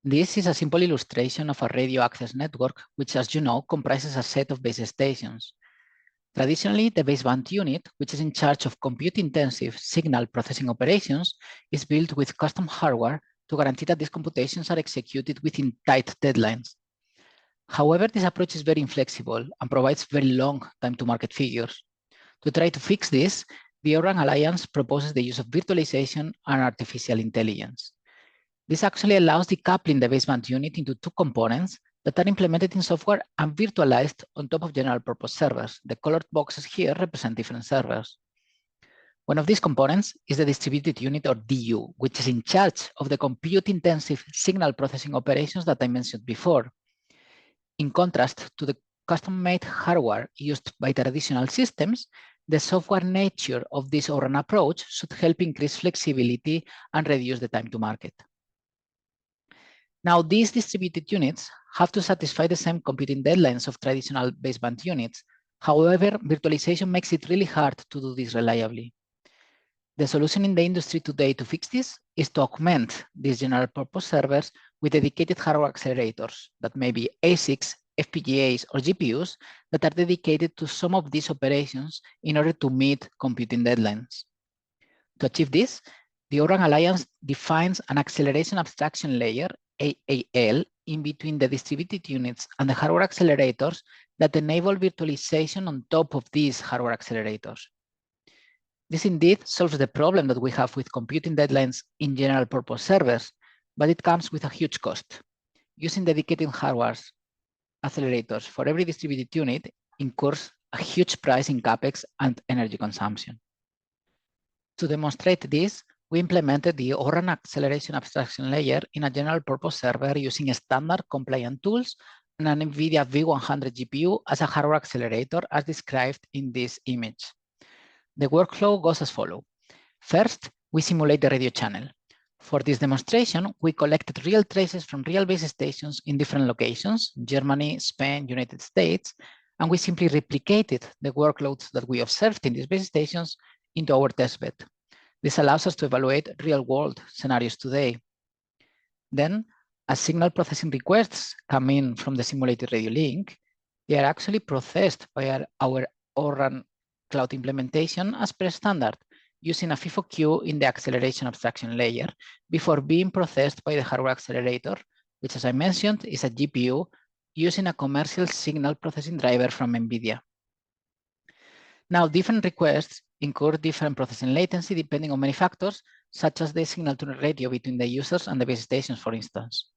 This is a simple illustration of a radio access network, which, as you know, comprises a set of base stations. Traditionally, the baseband unit, which is in charge of compute-intensive signal processing operations, is built with custom hardware to guarantee that these computations are executed within tight deadlines. However, this approach is very inflexible and provides very long time-to-market figures. To try to fix this, the O-RAN Alliance proposes the use of virtualization and artificial intelligence. This actually allows decoupling the baseband unit into two components that are implemented in software and virtualized on top of general purpose servers. The colored boxes here represent different servers. One of these components is the distributed unit, or DU, which is in charge of the compute-intensive signal processing operations that I mentioned before. In contrast to the custom-made hardware used by traditional systems, the software nature of this O-RAN approach should help increase flexibility and reduce the time to market. Now, these distributed units have to satisfy the same computing deadlines of traditional baseband units. However, virtualization makes it really hard to do this reliably. The solution in the industry today to fix this is to augment these general purpose servers with dedicated hardware accelerators that may be ASICs, FPGAs, or GPUs that are dedicated to some of these operations in order to meet computing deadlines. To achieve this, the O-RAN Alliance defines an acceleration abstraction layer, AAL, in between the distributed units and the hardware accelerators that enable virtualization on top of these hardware accelerators. This indeed solves the problem that we have with computing deadlines in general purpose servers, but it comes with a huge cost. Using dedicated hardware accelerators for every distributed unit incurs a huge price in CapEx and energy consumption. To demonstrate this, we implemented the O-RAN acceleration abstraction layer in a general purpose server using standard compliant tools and an NVIDIA V100 GPU as a hardware accelerator as described in this image. The workflow goes as follows. First, we simulate the radio channel. For this demonstration, we collected real traces from real base stations in different locations, Germany, Spain, United States, and we simply replicated the workloads that we observed in these base stations into our testbed. This allows us to evaluate real-world scenarios today. Then, as signal processing requests come in from the simulated radio link, they are actually processed by our O-RAN cloud implementation as per standard, using a FIFO queue in the acceleration abstraction layer before being processed by the hardware accelerator, which, as I mentioned, is a GPU using a commercial signal processing driver from NVIDIA. Now, different requests incur different processing latency depending on many factors, such as the signal to ratio between the users and the base stations, for instance.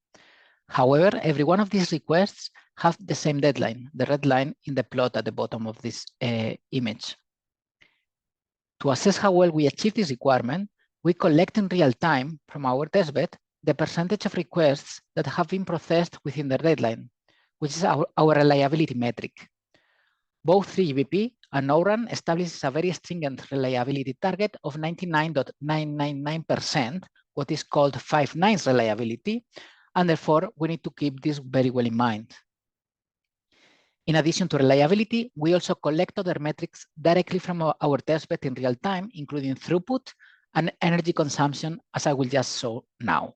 However, every one of these requests have the same deadline, the red line in the plot at the bottom of this image. To assess how well we achieve this requirement, we collect in real time from our testbed the percentage of requests that have been processed within the deadline, which is our reliability metric. Both 3GPP and O-RAN establishes a very stringent reliability target of 99.999%, what is called 5 nines reliability, and therefore we need to keep this very well in mind. In addition to reliability, we also collect other metrics directly from our testbed in real time, including throughput and energy consumption, as I will just show now.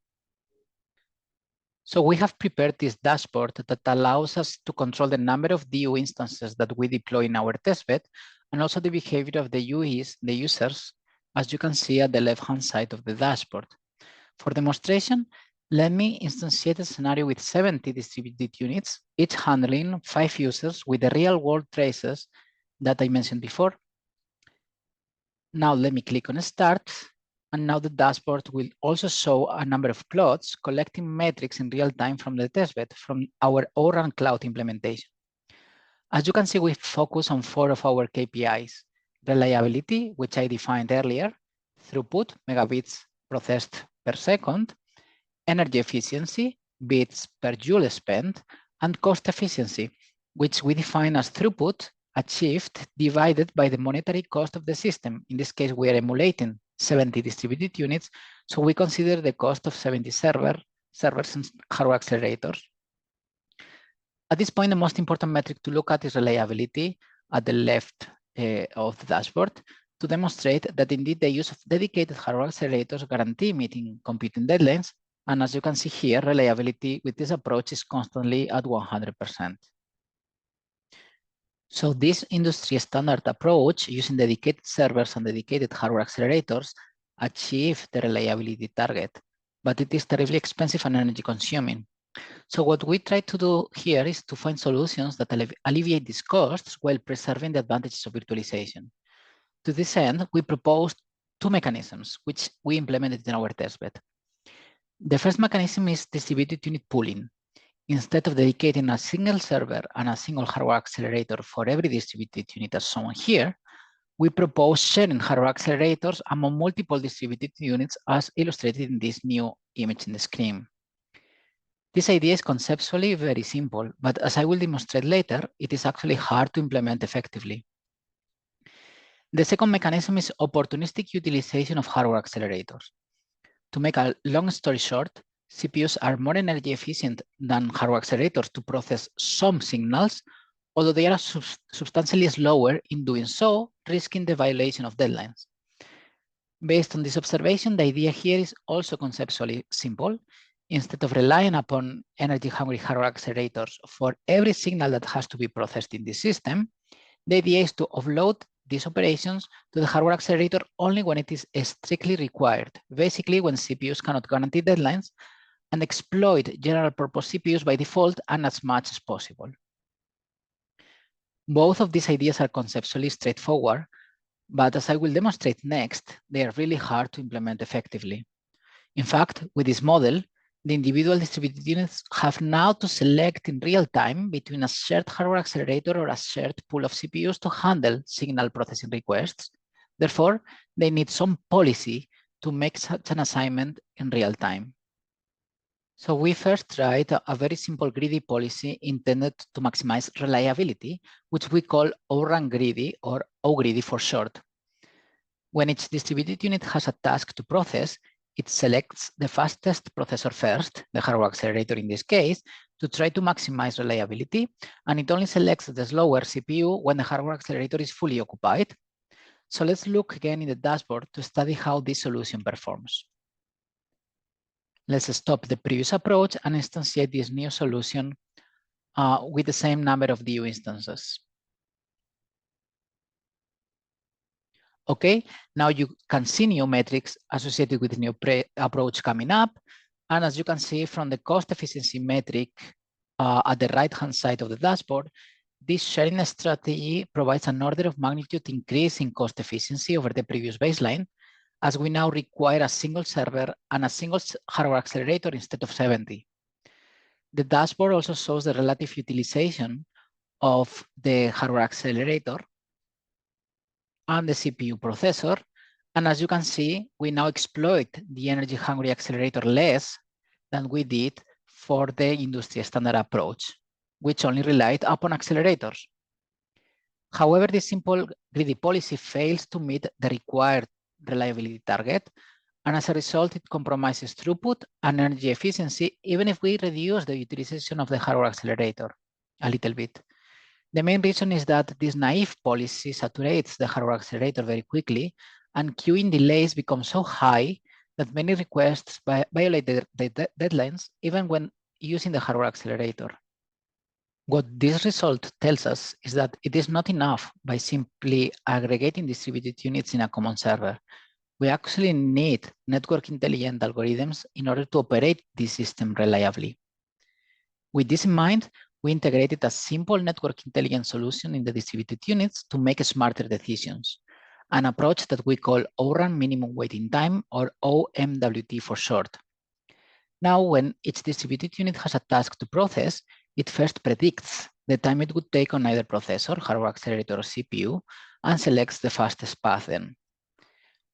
So we have prepared this dashboard that allows us to control the number of DU instances that we deploy in our testbed, and also the behavior of the UEs, the users, as you can see at the left-hand side of the dashboard. For demonstration, let me instantiate a scenario with 70 distributed units, each handling 5 users with the real-world traces that I mentioned before. Now let me click on Start, and now the dashboard will also show a number of plots collecting metrics in real time from the testbed from our O-RAN cloud implementation. As you can see, we focus on 4 of our KPIs: reliability, which I defined earlier, throughput, megabits processed per second, energy efficiency, bits per joule spent, and cost efficiency, which we define as throughput achieved divided by the monetary cost of the system. In this case, we are emulating 70 distributed units, so we consider the cost of 70 servers and hardware accelerators. At this point, the most important metric to look at is reliability at the left of the dashboard to demonstrate that indeed the use of dedicated hardware accelerators guarantee meeting computing deadlines And as you can see here, reliability with this approach is constantly at 100%. So this industry standard approach using dedicated servers and dedicated hardware accelerators achieve the reliability target, but it is terribly expensive and energy consuming. So what we try to do here is to find solutions that alleviate these costs while preserving the advantages of virtualization. To this end, we proposed two mechanisms, which we implemented in our testbed. The first mechanism is distributed unit pooling. Instead of dedicating a single server and a single hardware accelerator for every distributed unit as shown here, we propose sharing hardware accelerators among multiple distributed units as illustrated in this new image in the screen. This idea is conceptually very simple, but as I will demonstrate later, it is actually hard to implement effectively. The second mechanism is opportunistic utilization of hardware accelerators. To make a long story short, CPUs are more energy efficient than hardware accelerators to process some signals, although they are substantially slower in doing so, risking the violation of deadlines. Based on this observation, the idea here is also conceptually simple. Instead of relying upon energy-hungry hardware accelerators for every signal that has to be processed in the system, the idea is to offload these operations to the hardware accelerator only when it is strictly required, basically when CPUs cannot guarantee deadlines, and exploit general-purpose CPUs by default and as much as possible. Both of these ideas are conceptually straightforward, but as I will demonstrate next, they are really hard to implement effectively. In fact, with this model, the individual distributed units have now to select in real time between a shared hardware accelerator or a shared pool of CPUs to handle signal processing requests. Therefore, they need some policy to make such an assignment in real time. So we first tried a very simple greedy policy intended to maximize reliability, which we call vRAN greedy or vGreedy for short. When each distributed unit has a task to process, it selects the fastest processor first, the hardware accelerator in this case, to try to maximize reliability, and it only selects the slower CPU when the hardware accelerator is fully occupied. So let's look again in the dashboard to study how this solution performs. Let's stop the previous approach and instantiate this new solution with the same number of DU instances. Okay, now you can see new metrics associated with the new approach coming up. And as you can see from the cost efficiency metric at the right-hand side of the dashboard, this sharing strategy provides an order of magnitude increase in cost efficiency over the previous baseline, as we now require a single server and a single hardware accelerator instead of 70. The dashboard also shows the relative utilization of the hardware accelerator and the CPU processor. And as you can see, we now exploit the energy-hungry accelerator less than we did for the industry standard approach, which only relied upon accelerators. However, this simple greedy policy fails to meet the required reliability target, and as a result, it compromises throughput and energy efficiency, even if we reduce the utilization of the hardware accelerator a little bit. The main reason is that this naive policy saturates the hardware accelerator very quickly, and queuing delays become so high that many requests violate the deadlines, even when using the hardware accelerator. What this result tells us is that it is not enough by simply aggregating distributed units in a common server. We actually need network intelligent algorithms in order to operate this system reliably. With this in mind, we integrated a simple network intelligence solution in the distributed units to make smarter decisions, an approach that we call vRAN minimum waiting time, or OMWT for short. Now, when each distributed unit has a task to process, it first predicts the time it would take on either processor, hardware accelerator, or CPU, and selects the fastest path then.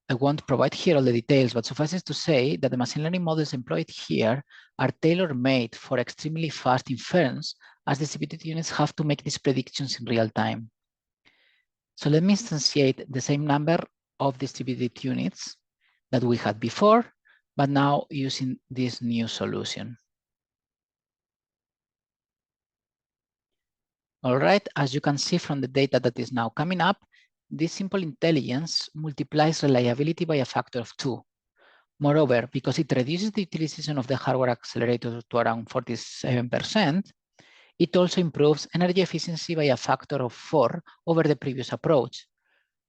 I won't provide here all the details, but suffices to say that the machine learning models employed here are tailor-made for extremely fast inference, as distributed units have to make these predictions in real time. So let me instantiate the same number of distributed units that we had before, but now using this new solution. All right, as you can see from the data that is now coming up, this simple intelligence multiplies reliability by a factor of 2. Moreover, because it reduces the utilization of the hardware accelerator to around 47%, it also improves energy efficiency by a factor of 4 over the previous approach.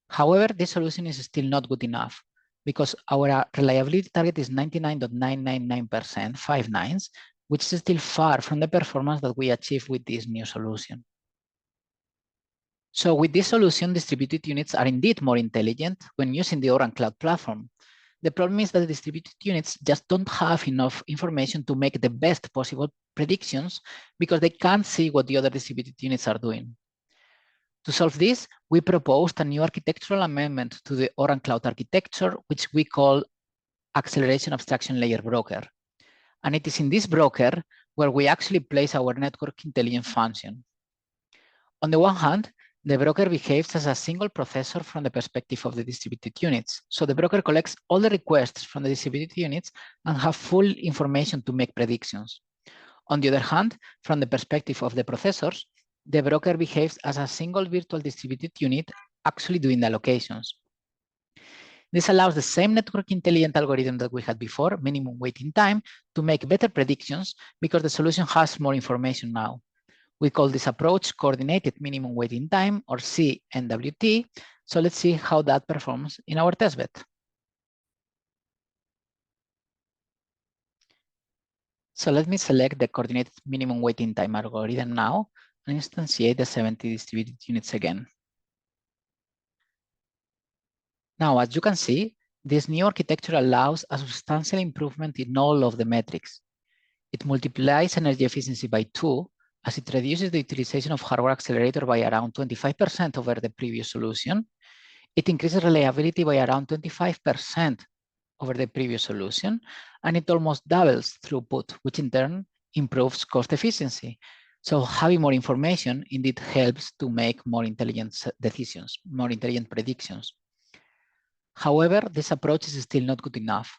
However, this solution is still not good enough because our reliability target is 99.999%, 5 nines, which is still far from the performance that we achieve with this new solution. So with this solution, distributed units are indeed more intelligent when using the Orange Cloud platform. The problem is that the distributed units just don't have enough information to make the best possible predictions because they can't see what the other distributed units are doing. To solve this, we proposed a new architectural amendment to the Orange Cloud architecture, which we call Acceleration Abstraction Layer Broker. And it is in this broker where we actually place our network intelligence function. On the one hand, the broker behaves as a single processor from the perspective of the distributed units. So the broker collects all the requests from the distributed units and have full information to make predictions. On the other hand, from the perspective of the processors, the broker behaves as a single virtual distributed unit actually doing the allocations. This allows the same network intelligent algorithm that we had before, minimum waiting time, to make better predictions because the solution has more information now. We call this approach coordinated minimum waiting time, or CNWT. So let's see how that performs in our testbed. So let me select the coordinated minimum waiting time algorithm now and instantiate the 70 distributed units again. Now, as you can see, this new architecture allows a substantial improvement in all of the metrics. It multiplies energy efficiency by 2, as it reduces the utilization of hardware accelerator by around 25% over the previous solution. It increases reliability by around 25% over the previous solution, and it almost doubles throughput, which in turn improves cost efficiency. So having more information indeed helps to make more intelligent decisions, more intelligent predictions. However, this approach is still not good enough.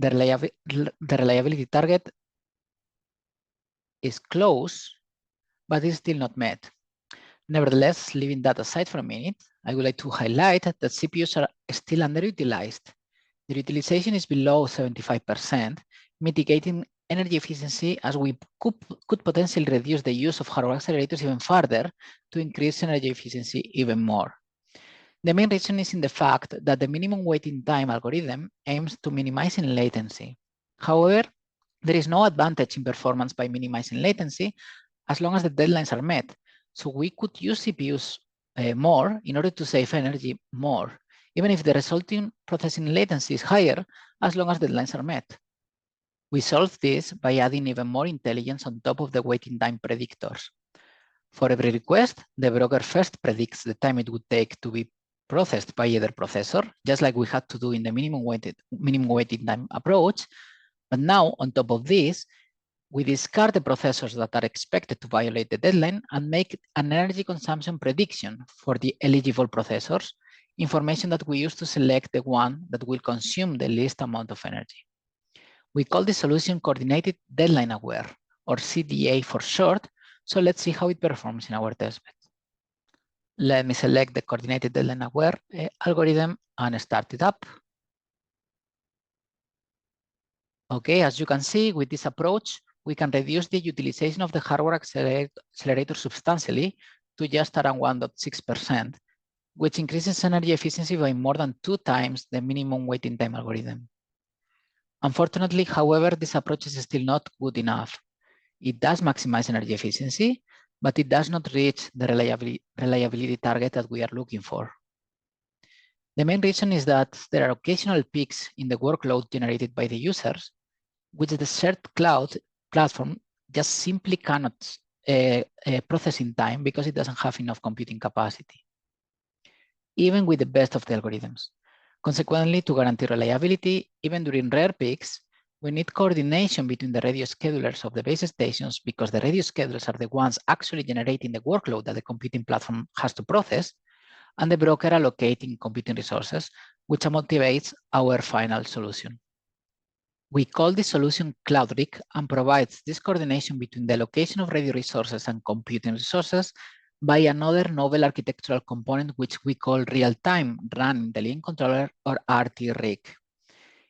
The reliability target is close, but is still not met. Nevertheless, leaving that aside for a minute, I would like to highlight that CPUs are still underutilized. Their utilization is below 75%, mitigating energy efficiency as we could potentially reduce the use of hardware accelerators even further to increase energy efficiency even more. The main reason is in the fact that the minimum waiting time algorithm aims to minimizing latency. However, there is no advantage in performance by minimizing latency as long as the deadlines are met. So we could use CPUs more in order to save energy more, even if the resulting processing latency is higher as long as deadlines are met. We solve this by adding even more intelligence on top of the waiting time predictors. For every request, the broker first predicts the time it would take to be processed by either processor, just like we had to do in the minimum waiting time approach. But now, on top of this, we discard the processors that are expected to violate the deadline and make an energy consumption prediction for the eligible processors, information that we use to select the one that will consume the least amount of energy. We call this solution coordinated deadline aware, or CDA for short. So let's see how it performs in our testbed. Let me select the coordinated deadline aware algorithm and start it up. Okay, as you can see, with this approach, we can reduce the utilization of the hardware accelerator substantially to just around 1.6%, which increases energy efficiency by more than 2 times the minimum waiting time algorithm. Unfortunately, however, this approach is still not good enough. It does maximize energy efficiency, but it does not reach the reliability target that we are looking for. The main reason is that there are occasional peaks in the workload generated by the users, which the shared cloud platform just simply cannot process in time because it doesn't have enough computing capacity, even with the best of the algorithms. Consequently, to guarantee reliability, even during rare peaks, we need coordination between the radio schedulers of the base stations because the radio schedulers are the ones actually generating the workload that the computing platform has to process, and the broker allocating computing resources, which motivates our final solution. We call this solution CloudRIC and provides this coordination between the allocation of radio resources and computing resources by another novel architectural component, which we call real-time RAN intelligent controller, or RTRIC.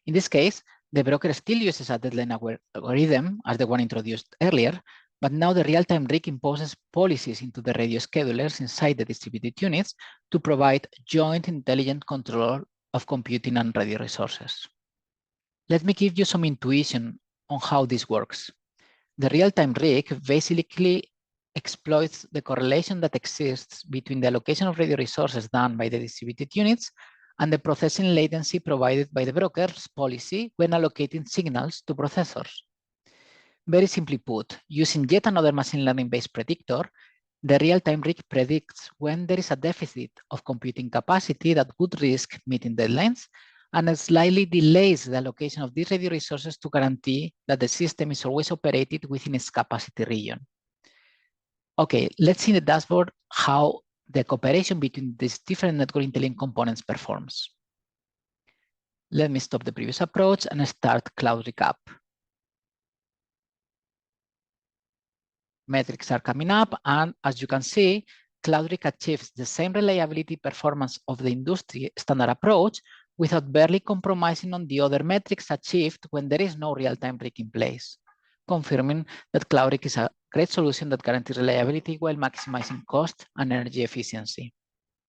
In this case, the broker still uses a deadline-aware algorithm as the one introduced earlier, but now the real-time RIC imposes policies into the radio schedulers inside the distributed units to provide joint intelligent control of computing and radio resources. Let me give you some intuition on how this works. The real-time RIC basically exploits the correlation that exists between the allocation of radio resources done by the distributed units and the processing latency provided by the broker's policy when allocating signals to processors. Very simply put, using yet another machine learning-based predictor, the real-time RIC predicts when there is a deficit of computing capacity that would risk meeting deadlines, and it slightly delays the allocation of these radio resources to guarantee that the system is always operated within its capacity region. Okay, let's see in the dashboard how the cooperation between these different network intelligent components performs. Let me stop the previous approach and start CloudRIC app. Metrics are coming up, and as you can see, CloudRIC achieves the same reliability performance of the industry standard approach without barely compromising on the other metrics achieved when there is no real-time RIC in place, confirming that CloudRIC is a great solution that guarantees reliability while maximizing cost and energy efficiency.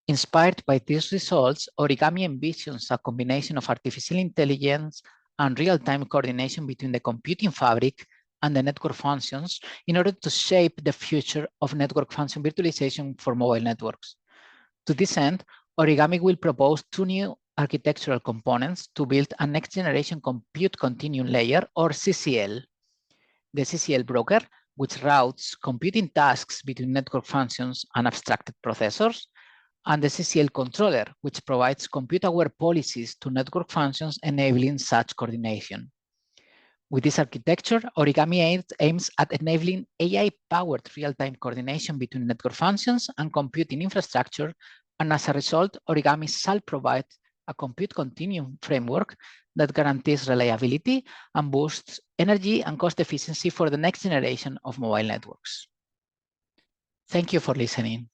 Inspired by these results, Origami envisions a combination of artificial intelligence and real-time coordination between the computing fabric and the network functions in order to shape the future of network function virtualization for mobile networks. To this end, Origami will propose two new architectural components to build a next-generation compute continuum layer, or CCL. The CCL broker, which routes computing tasks between network functions and abstracted processors, and the CCL controller, which provides compute-aware policies to network functions enabling such coordination. With this architecture, Origami aims at enabling AI-powered real-time coordination between network functions and computing infrastructure, and as a result, Origami shall provide a compute continuum framework that guarantees reliability and boosts energy and cost efficiency for the next generation of mobile networks. Thank you for listening.